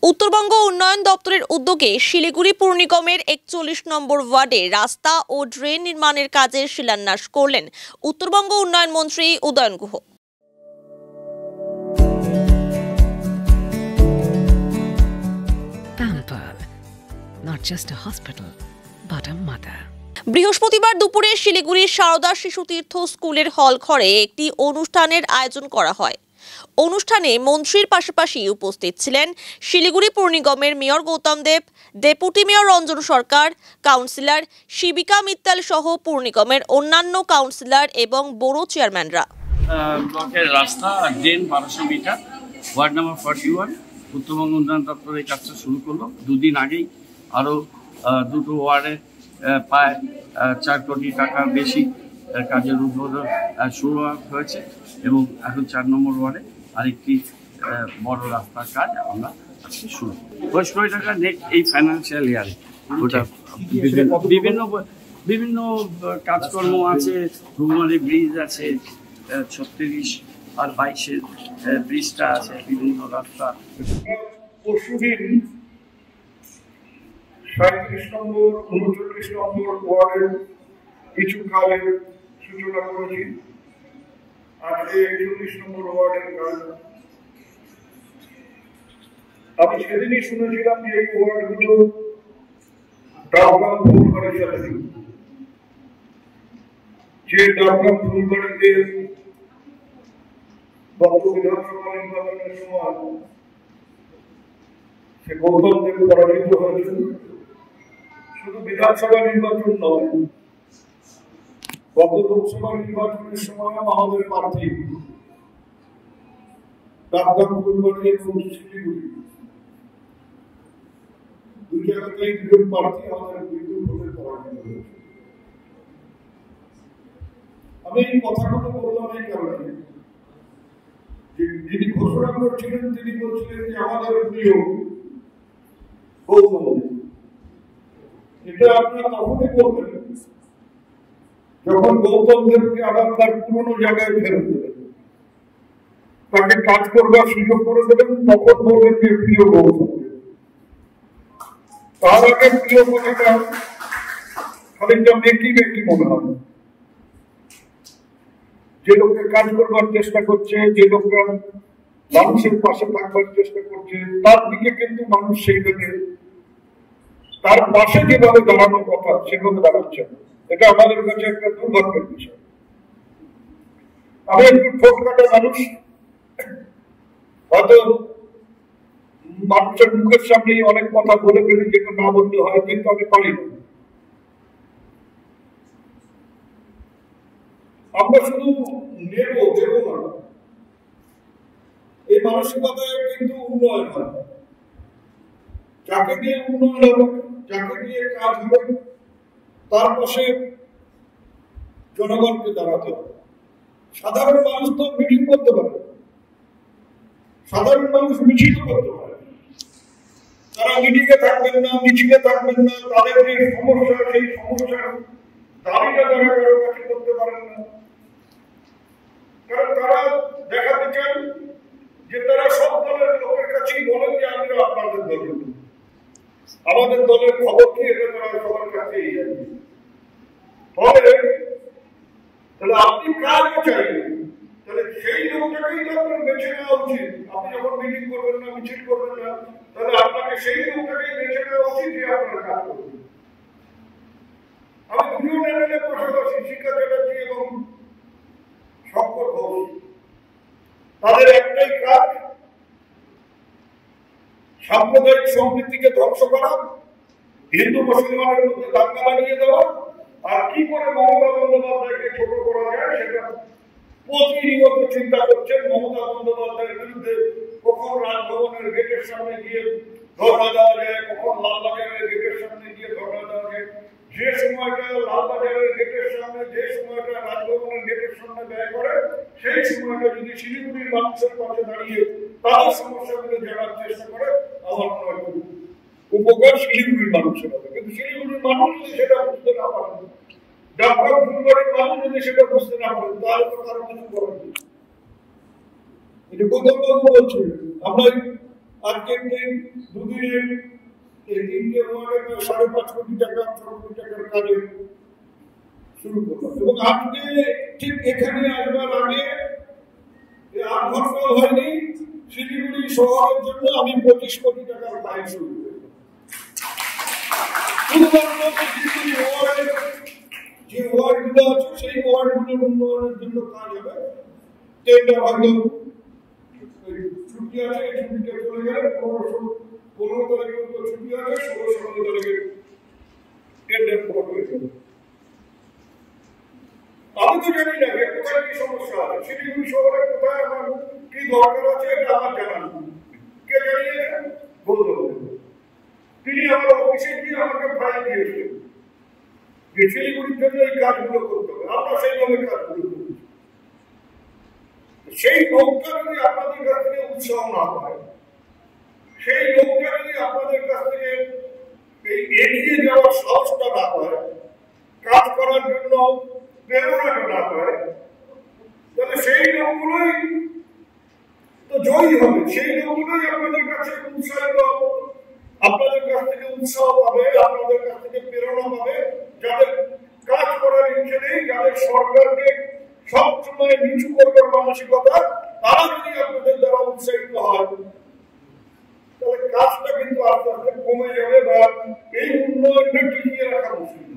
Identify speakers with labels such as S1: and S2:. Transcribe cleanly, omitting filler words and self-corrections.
S1: উত্তরবঙ্গ উন্নয়ন দপ্তরের উদ্যোগে শিলিগুড়ি পুর নিগমের ৪১ নম্বর ওয়ার্ডে রাস্তা ও ড্রেন নির্মাণের কাজের শিলান্যাস করলেন উত্তরবঙ্গ উন্নয়ন মন্ত্রী Udayan Guha.
S2: Not just a hospital, but a mother.
S1: বৃহস্পতিবার দুপুরে শিলিগুড়ির সারদা শিশু তীর্থ স্কুলের হল ঘরে একটি অনুষ্ঠানের আয়োজন করা হয়। অনুষ্ঠানে মন্ত্রীর পাশাপাশি উপস্থিত ছিলেন শিলিগুড়ি পুর নিগমের মেয়র গৌতম দেব, ডেপুটি মেয়র রঞ্জন সরকার, কাউন্সিলর শিবিকা মিত্তাল সহ পুর নিগমের অন্যান্য কাউন্সিলর এবং বড় চেয়ারম্যানরা।
S3: ব্লকের রাস্তা আর drain 1200 metre, ward number 41 Uttarbanga উন্নয়ন দপ্তর এই কাজটা শুরু করলো। দুদিন আগেই আরও দুটো ওয়ার্ডে প্রায় 4 কোটি টাকার বেশি কাজের উদ্বোধন শুরু হয়েছে এবং এখন 4 নম্বর ওয়ার্ডে আরেকটি বড় রাস্তার কাজ আমরা আজকে শুরু করি। 22 কোটি টাকা নেক্সট এই ফাইন্যান্সিয়াল ইয়ারে ওটা বিভিন্ন কাজকর্ম আছে। ঘুমারি ব্রিজ আছে, 36 আর 22-এর ব্রিজটা আছে, বিভিন্ন রাস্তা।
S4: পরশুদিন 37 নম্বর 39 নম্বর ওয়ার্ডের কিছু কাজের সূচনা করেছি। আজকে 41 নম্বর ওয়ার্ডের কাজ। আমি সেদিনই শুনেছিলাম যে এই ওয়ার্ডগুলো ডাবগ্রাম ফুলবাড়ির সাথে যুক্ত। যে ডাবগ্রাম ফুলবাড়িতে গত বিধানসভা নির্বাচনের সময় সে গৌতম দেব পরাজিত হয়েছিল। শুধু বিধানসভা নির্বাচন নয়, গত লোকসভা নির্বাচনের সময় আমাদের প্রার্থী ডাবগ্রাম ফুলবাড়ি এবং শিলিগুড়ি দুই জায়গাতেই দুজন প্রার্থী আমাদের বিপুল ভোটে পরাজিত হয়েছে। আমি এই কথাগুলো বললাম এই কারণে, যিনি ঘোষণা করছিলেন তিনি বলছিলেন যে আমাদের প্রিয় গৌতম। এটা আপনারা তখনই বলবেন যখন গৌতম দেবকে আবার তার পুরোনো জায়গায় ফেরত দেবেন, তাকে কাজ করবার সুযোগ করে দেবেন, তখন বলবেন যে প্রিয় গৌতম। তার আগে প্রিয় কথাটা খানিকটা মেকি মনে হয়। যে লোককে কাজ করবার চেষ্টা করছে, যে লোকরা মানুষের পাশে থাকবার চেষ্টা করছে, তার দিকে কিন্তু মানুষ সেইভাবে তার পাশে যেভাবে দাঁড়ানোর কথা সেভাবে দাঁড়াচ্ছে না। এটা আমাদের কাছে একটা দুর্ভাগ্যের বিষয়। আমি একটু ঠোঁট কাটা মানুষ, হয়তো মানুষের মুখের সামনে অনেক কথা বলে ফেলি যেটা না বলতে হয়, কিন্তু আমি পারি না। আমরা শুধু দেব না, এই মানসিকতায় কিন্তু উন্নয়ন হয়। যাকে দিয়ে উন্নয়ন হবে, যাকে দিয়ে কাজ হবে, তার পাশে জনগণকে দাঁড়াতে হবে। সাধারণ মানুষ তো মিটিং করতে পারে, সাধারণ মানুষ মিছিল করতে পারে, তারা মিটিংয়ে থাকবেন না, মিছিলে থাকবেন না, তাদের যে সমস্যা সেই সমস্যার দাবিটা তারা কারো কাছে করতে পারেন না। কারণ তারা দেখাতে চান যে তারা সব দলের লোকের কাছেই বলেন যে আমরা আপনাদের দল, আমাদের দলের খবর কি, এটা তারা সবার কাছেই জানেন। তাহলে আপনি কাজও চাইবেন, তাহলে সেই লোকটাকেই তো আপনার বেছে নেওয়া উচিত। আপনি যখন মিটিং করবেন না, মিছিল করবেন না, তাহলে আপনাকে সেই লোকটাকেই বেছে নেওয়া উচিত যে আপনার কাজ করবেন। আমি দুজন এমএলএ পাশাপাশি শিক্ষা চ্যাটার্জি এবং শঙ্কর ঘোষ, তাদের একটাই কাজ সাম্প্রদায়িক সম্প্রীতিকে ধ্বংস করা, হিন্দু মুসলমানের মধ্যে দাঙ্গা বানিয়ে দেওয়া, আর কি করে মমতা বন্দ্যোপাধ্যায়কে ছোট করা যায় সেটা প্রতিনিয়ত চিন্তা করছেন। মমতা বন্দ্যোপাধ্যায়ের বিরুদ্ধে কখন রাজভবনের গেটের সামনে গিয়ে ধর্ণা দেওয়া যায়, কখন লালবাজারের গেটের সামনে গিয়ে ধর্ণা দেওয়া যায়। যে সময়টা লালবাজারের গেটের সামনে, যে সময়টা রাজভবনের গেটের সামনে ব্যয় করে, সেই সময়টা যদি শিলিগুড়ির মানুষের পাশে দাঁড়িয়ে তাদের সমস্যাগুলো জানার চেষ্টা করে, আমার মনে হয় উপকার শিলিগুড়ির মানুষের হবে। কিন্তু শিলিগুড়ির মানুষ যদি সেটা বুঝতে না পারেন, ডাবগ্রাম ফুলবাড়ির মানুষ যদি সেটা বুঝতে না পারেন, তাহলে তো কারো কিছু করার নেই। এটা গৌতম বাবু বলছে, আমরা আজকের দিন দুদিনের এই 3টে ওয়ার্ডে 5.5 কোটি টাকা 6 কোটি টাকার কাজে শুরু করলাম। এবং আজকে ঠিক এখানে আসবার আগে 8 ঘন্টা হয়নি, শিলিগুড়ি শহরের জন্য আমি 25 কোটি টাকার কাজ শুরু করলাম। শুধুমাত্র শিলিগুড়ি ওয়ার্ডের যে ওয়ার্ডগুলো আছে সেই ওয়ার্ডগুলোর উন্নয়নের জন্য কাজ হবে। টেন্ডার হয়তো ছুটি আছে, এই ছুটিটা চলে গেলে 15 তারিখ পর্যন্ত ছুটি আছে, 16-17 তারিখে টেন্ডার হয়ে যাবে। আমি তো জানি না যে কোথায় কি সমস্যা আছে, শিলিগুড়ি শহরে কোথায় আমার কি দরকার আছে এটা আমার জানা নেই। কে জানিয়েছেন? বলবো তিনি আমার অফিসে গিয়ে আমাকে ফাইল দিয়েছেন যে শিলিগুড়ির জন্য এই কাজগুলো করতে হবে, আমরা সেইভাবে কাজগুলো করছি। সেই লোকটা যদি আপনাদের কাছ থেকে উৎসাহ না পায়, সেই লোকটা যদি আপনাদের কাছ থেকে এই এগিয়ে যাওয়ার সাহসটা না পায়, কাজ করার জন্য প্রেরণাটা না পায়, তাহলে সেই লোকগুলোই তো জয়ী হবে। সেই লোকগুলোই আপনাদের কাছে উৎসাহিত, আপনাদের কাছ থেকে উৎসাহ পাবে, আপনাদের কাছ থেকে প্রেরণা পাবে, যাদের কাজ করার ইচ্ছে নেই, যাদের সরকারকে সবসময় নিচু করবার মানসিকতা, তারা যদি আপনাদের দ্বারা উৎসাহিত হয় তাহলে কাজটা কিন্তু আস্তে আস্তে কমে যাবে বা এই উন্নয়নটা টিকিয়ে রাখা মুশকিল।